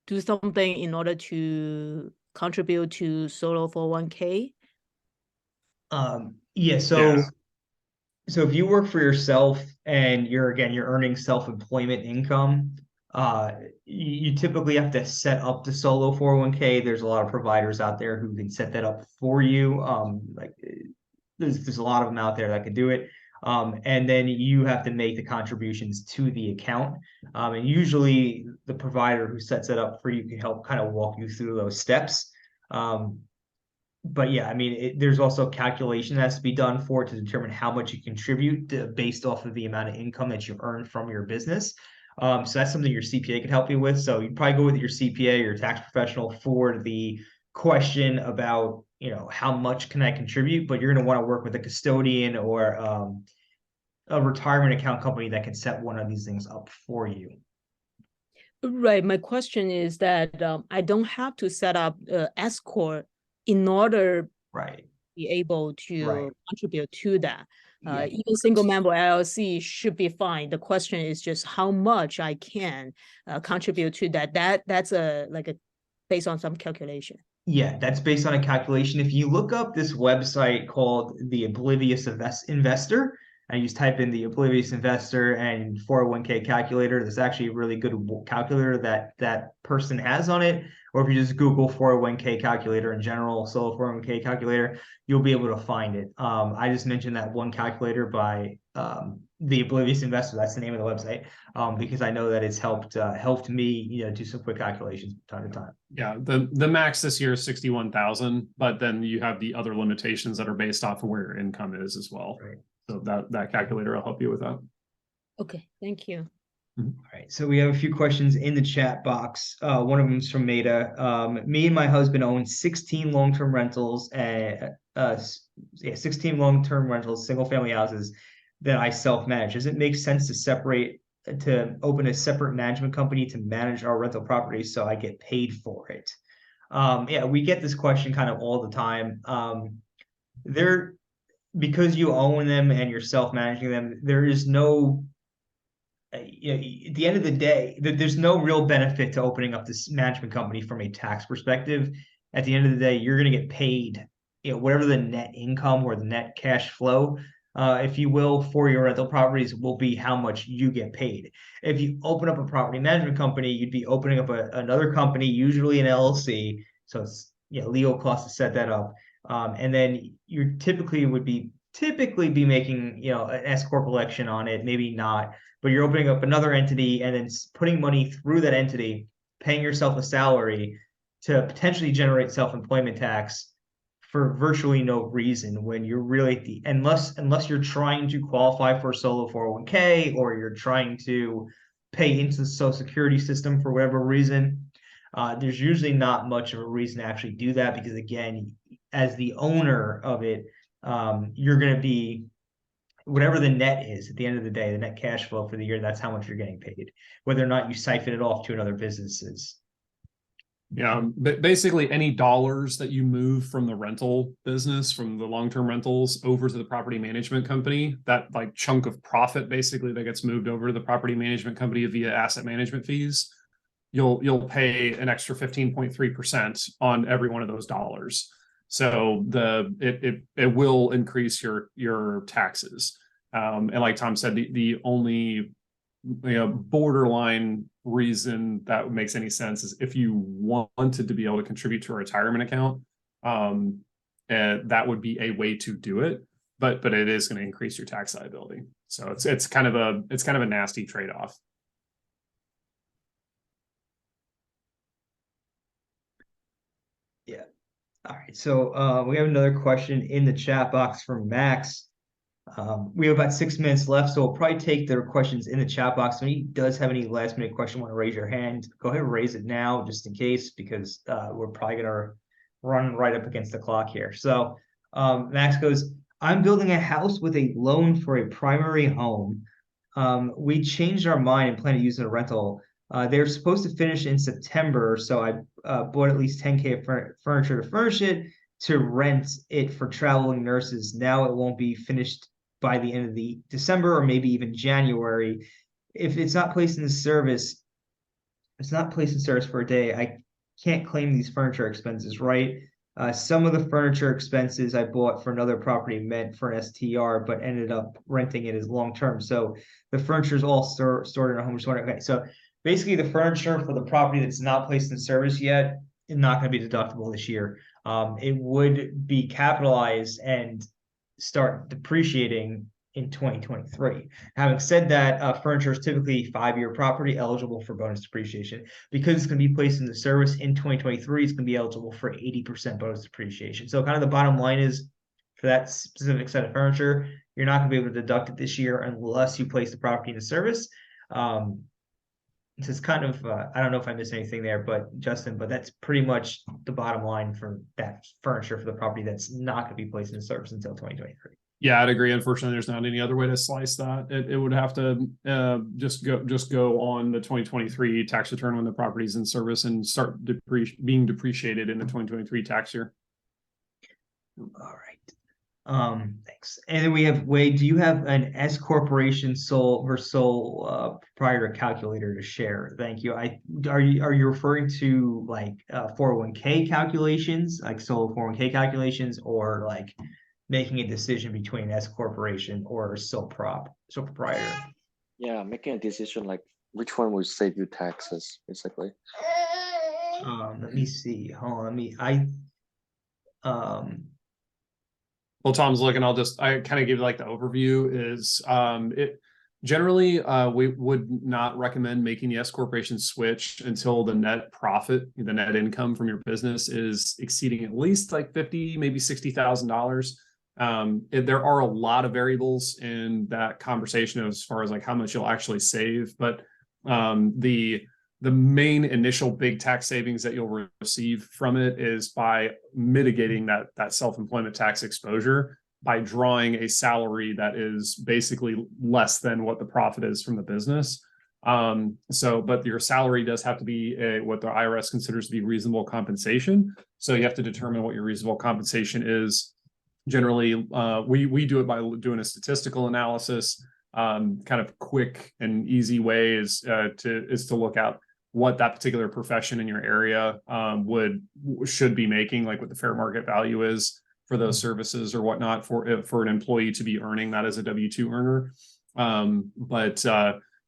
do something in order to contribute to solo 401k? Yeah, so if you work for yourself and you're earning self-employment income, you typically have to set up the solo 401k. There's a lot of providers out there who can set that up for you. Like there's a lot of them out there that can do it. And then you have to make the contributions to the account. And usually the provider who sets it up for you can help kind of walk you through those steps. But yeah, I mean, there's also a calculation that has to be done for it to determine how much you contribute based off of the amount of income that you earn from your business. So that's something your CPA could help you with. So you'd probably go with your CPA or your tax professional for the question about, how much can I contribute? But you're going to want to work with a custodian or a retirement account company that can set one of these things up for you. Right. My question is that I don't have to set up S corp in order to be able to contribute to that. Even single member LLC should be fine. The question is just how much I can contribute to that. That's based on some calculation. Yeah, that's based on a calculation. If you look up this website called the Oblivious Investor, and you just type in the Oblivious Investor and 401k calculator, there's actually a really good calculator that person has on it. Or if you just Google 401k calculator in general, solo 401k calculator, you'll be able to find it. I just mentioned that one calculator by the Oblivious Investor. That's the name of the website, because I know that it's helped me, do some quick calculations from time to time. Yeah, the max this year is 61,000, but then you have the other limitations that are based off of where your income is as well. Right. So that calculator will help you with that. Okay, thank you. All right, so we have a few questions in the chat box. One of them is from Maida. Me and my husband own 16 long-term rentals, 16 long-term rentals, single-family houses that I self-manage. Does it make sense to open a separate management company to manage our rental properties so I get paid for it? Yeah, we get this question kind of all the time. Because you own them and you're self-managing them, there is no, at the end of the day, there's no real benefit to opening up this management company from a tax perspective. At the end of the day, you're going to get paid, whatever the net income or the net cash flow, if you will, for your rental properties will be how much you get paid. If you open up a property management company, you'd be opening up another company, usually an LLC. So it's legal costs to set that up. And then you typically be making, you know, an S corp election on it, maybe not, but you're opening up another entity and then putting money through that entity, paying yourself a salary to potentially generate self-employment tax for virtually no reason, when you're really unless you're trying to qualify for a solo 401k, or you're trying to pay into the Social Security system for whatever reason. There's usually not much of a reason to actually do that, because again, as the owner of it, you're going to be, whatever the net is at the end of the day, the net cash flow for the year, that's how much you're getting paid, whether or not you siphon it off to another businesses. Yeah, but basically any dollars that you move from the rental business, from the long-term rentals over to the property management company, that like chunk of profit basically that gets moved over to the property management company via asset management fees, you'll pay an extra 15.3% on every one of those dollars. So it will increase your taxes. And like Tom said, the only borderline reason that makes any sense is if you wanted to be able to contribute to a retirement account, that would be a way to do it, but it is going to increase your tax liability. So it's kind of a nasty trade-off. Yeah. All right. So we have another question in the chat box from Max. We have about 6 minutes left, so we'll probably take their questions in the chat box. If he does have any last minute question, want to raise your hand, go ahead and raise it now, just in case, because we're probably gonna run right up against the clock here. So Max goes, I'm building a house with a loan for a primary home. We changed our mind and plan to use it as a rental. They're supposed to finish in September, so I bought at least 10K of furniture to furnish it, to rent it for traveling nurses. Now it won't be finished by the end of the December, or maybe even January. If it's not placed in service, for a day, I can't claim these furniture expenses, right? Some of the furniture expenses I bought for another property meant for an STR, but ended up renting it as long-term. So the furniture is all stored in a home. Okay, so basically the furniture for the property that's not placed in service yet is not going to be deductible this year. It would be capitalized and start depreciating in 2023. Having said that, furniture is typically 5-year property eligible for bonus depreciation. Because it's going to be placed into service in 2023, it's going to be eligible for 80% bonus depreciation. So kind of the bottom line is, for that specific set of furniture, you're not going to be able to deduct it this year unless you place the property into service. It's kind of, I don't know if I missed anything there, but Justin, but that's pretty much the bottom line for that furniture for the property that's not going to be placed in service until 2023. Yeah, I'd agree. Unfortunately, there's not any other way to slice that. It would have to just go on the 2023 tax return when the property's in service and start being depreciated in the 2023 tax year. All right. Thanks. And then we have Wade. Do you have an S corporation sole proprietor calculator to share? Thank you. Are you referring to like 401k calculations, like sole 401k calculations, or like making a decision between S corporation or sole proprietor? Yeah, making a decision like which one will save you taxes, basically. Let me see. Hold on. Well, Tom's looking, I kind of give you like the overview is generally we would not recommend making the S corporation switch until the net profit, the net income from your business is exceeding at least like $50,000, maybe $60,000. There are a lot of variables in that conversation as far as like how much you'll actually save, but the main initial big tax savings that you'll receive from it is by mitigating that self-employment tax exposure by drawing a salary that is basically less than what the profit is from the business. But your salary does have to be what the IRS considers to be reasonable compensation. So you have to determine what your reasonable compensation is. Generally, we do it by doing a statistical analysis. Kind of quick and easy way is to look at what that particular profession in your area should be making, like what the fair market value is for those services or whatnot for an employee to be earning that as a W-2 earner. But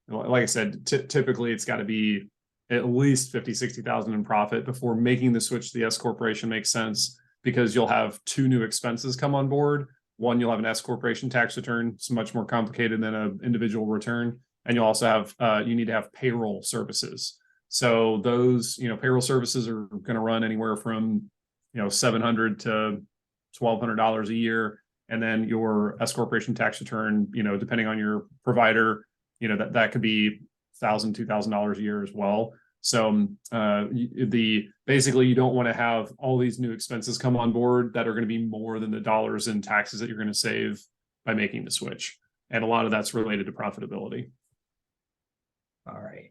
like I said, typically it's got to be at least 50, 60,000 in profit before making the switch to the S corporation makes sense. because you'll have two new expenses come on board. One, you'll have an S corporation tax return. It's much more complicated than an individual return. And you'll also have, you need to have payroll services. So those, payroll services are going to run anywhere from, $700 to $1,200 a year. And then your S corporation tax return, depending on your provider, that could be $1,000, $2,000 a year as well. So basically you don't want to have all these new expenses come on board that are going to be more than the dollars in taxes that you're going to save by making the switch. And a lot of that's related to profitability. All right.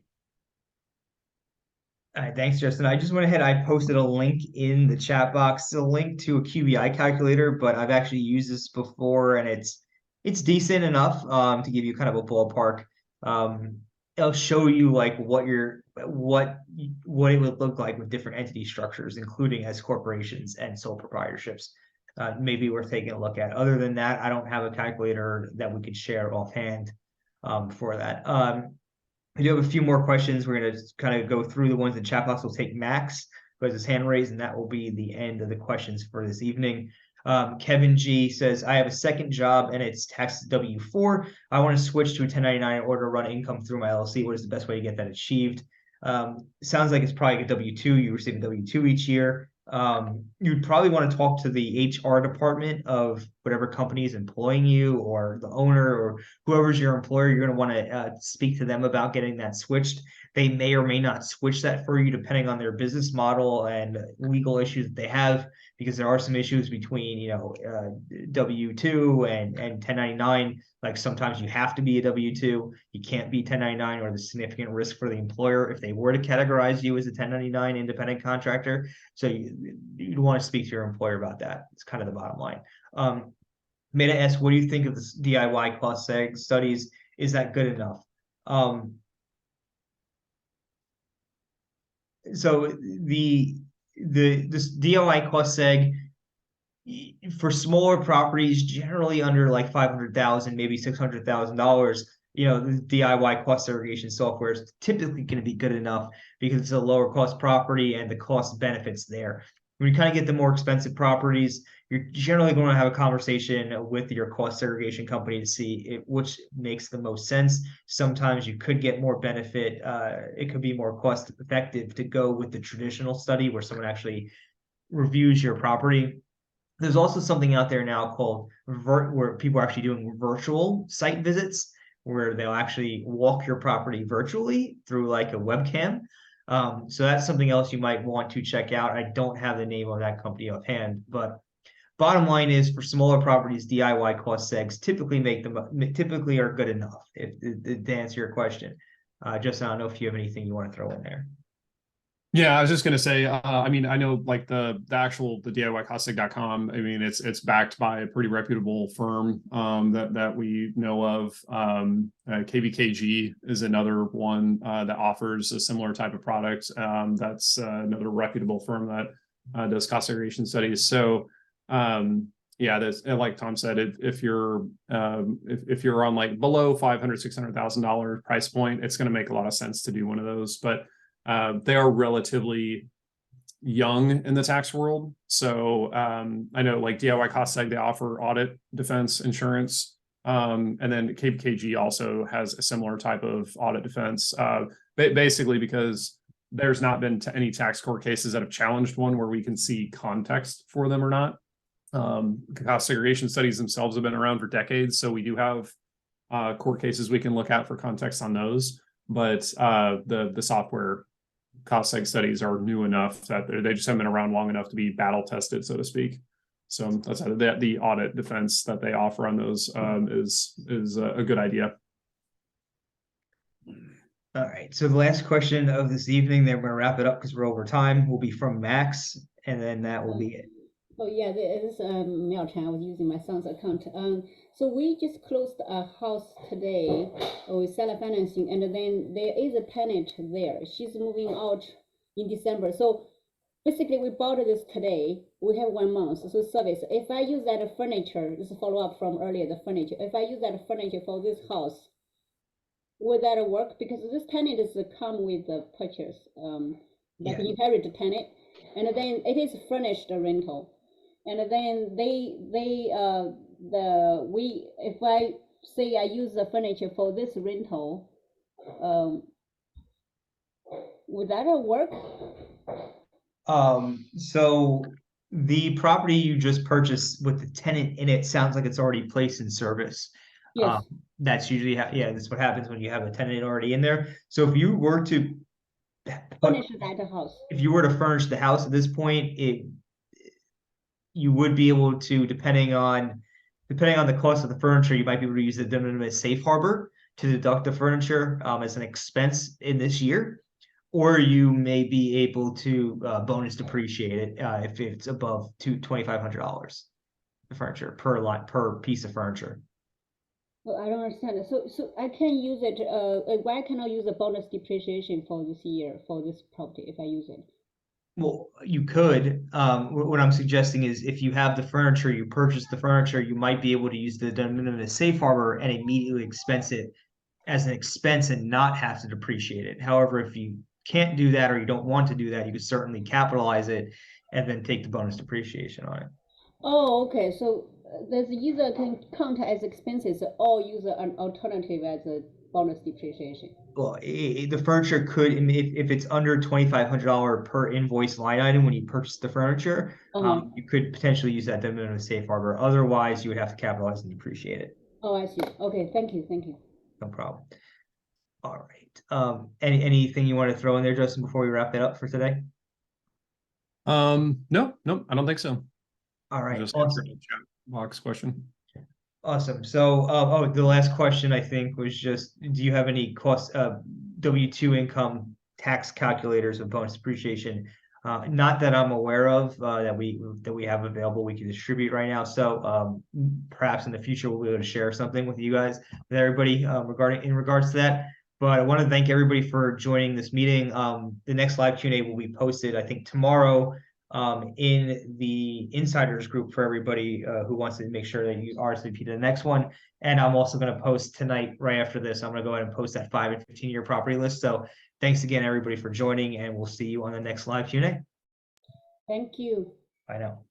All right, thanks, Justin. I just went ahead, I posted a link in the chat box, it's a link to a QBI calculator, but I've actually used this before and it's decent enough to give you kind of a ballpark. It'll show you like what it would look like with different entity structures, including as corporations and sole proprietorships. Maybe worth taking a look at. Other than that, I don't have a calculator that we could share offhand for that. I do have a few more questions. We're going to kind of go through the ones in chat box. We'll take Max, who has his hand raised, and that will be the end of the questions for this evening. Kevin G says, I have a second job and it's taxed W-4. I want to switch to a 1099 in order to run income through my LLC. What is the best way to get that achieved? Sounds like it's probably a W-2. You receive a W-2 each year. You'd probably want to talk to the HR department of whatever company is employing you, or the owner, or whoever's your employer. You're going to want to speak to them about getting that switched. They may or may not switch that for you depending on their business model and legal issues that they have, because there are some issues between, W-2 and 1099. Like sometimes you have to be a W-2. You can't be 1099, or there's significant risk for the employer if they were to categorize you as a 1099 independent contractor. So you'd want to speak to your employer about that. It's kind of the bottom line. Meta asks, what do you think of this DIY cost seg studies? Is that good enough? So this DIY cost seg for smaller properties, generally under like 500,000, maybe $600,000, the DIY cost segregation software is typically going to be good enough because it's a lower cost property and the cost benefits there. When you kind of get the more expensive properties, you're generally going to have a conversation with your cost segregation company to see which makes the most sense. Sometimes you could get more benefit. It could be more cost effective to go with the traditional study where someone actually reviews your property. There's also something out there now called where people are actually doing virtual site visits, where they'll actually walk your property virtually through like a webcam. So that's something else you might want to check out. I don't have the name of that company offhand, but bottom line is for smaller properties, DIY cost segs typically are good enough. To answer your question, Justin, I don't know if you have anything you want to throw in there. Yeah, I was just going to say, I know like the DIYcostseg.com, it's backed by a pretty reputable firm that we know of. KBKG is another one that offers a similar type of product. That's another reputable firm that does cost segregation studies. So yeah, that's like Tom said, if you're on like below $500,000-$600,000 price point, it's going to make a lot of sense to do one of those. But they are relatively young in the tax world. So I know like DIY cost seg, they offer audit defense insurance. And then KBKG also has a similar type of audit defense, basically because there's not been any tax court cases that have challenged one where we can see context for them or not. Cost segregation studies themselves have been around for decades. So we do have court cases we can look at for context on those. But the software cost seg studies are new enough that they just haven't been around long enough to be battle tested, so to speak. So that's how the audit defense that they offer on those is a good idea. All right. So the last question of this evening, then we're gonna wrap it up because we're over time, will be from Max, and then that will be it. Oh yeah, this is Mel Chan. I was using my son's account. So we just closed a house today with seller financing, and then there is a tenant there. She's moving out in December. So basically, we bought this today. We have 1 month. So service. If I use that furniture, this is a follow up from earlier. The furniture. If I use that furniture for this house, would that work? Because this tenant is come with the purchase, like inherit the tenant, and then it is furnished rental. and then if I say I use the furniture for this rental, would that work? So the property you just purchased with the tenant in it sounds like it's already placed in service. Yes. That's usually that's what happens when you have a tenant already in there. So if you were to furnish that house, if you were to furnish the house at this point, you would be able to, depending on the cost of the furniture, you might be able to use the de minimis safe harbor to deduct the furniture as an expense in this year, or you may be able to bonus depreciate it if it's above $2,500 the furniture per piece of furniture. Well, I don't understand. So I can use it. Why cannot use a bonus depreciation for this year for this property if I use it? Well, you could. What I'm suggesting is if you have the furniture, you purchase the furniture, you might be able to use the de minimis safe harbor and immediately expense it as an expense and not have to depreciate it. However, if you can't do that or you don't want to do that, you could certainly capitalize it and then take the bonus depreciation on it. Oh, okay. So there's either can count as expenses or use an alternative as a bonus depreciation. Well, the furniture could, if it's under $2,500 per invoice line item when you purchase the furniture, you could potentially use that de minimis safe harbor. Otherwise, you would have to capitalize and depreciate it. Oh, I see. Okay, thank you. No problem. All right. Anything you want to throw in there, Justin, before we wrap that up for today? No, I don't think so. All right. Just Awesome. chat box question. Awesome. So, the last question I think was just, do you have any W-2 income tax calculators of bonus depreciation? Not that I'm aware of that we have available. We can distribute right now. So perhaps in the future we'll be able to share something with you guys, with everybody in regards to that. But I want to thank everybody for joining this meeting. The next live Q&A will be posted, I think, tomorrow in the insiders group for everybody who wants to make sure that you RSVP to the next one. And I'm also going to post tonight, right after this, I'm going to go ahead and post that 5 and 15 year property list. So thanks again, everybody, for joining, and we'll see you on the next live Q&A. Thank you. Bye now.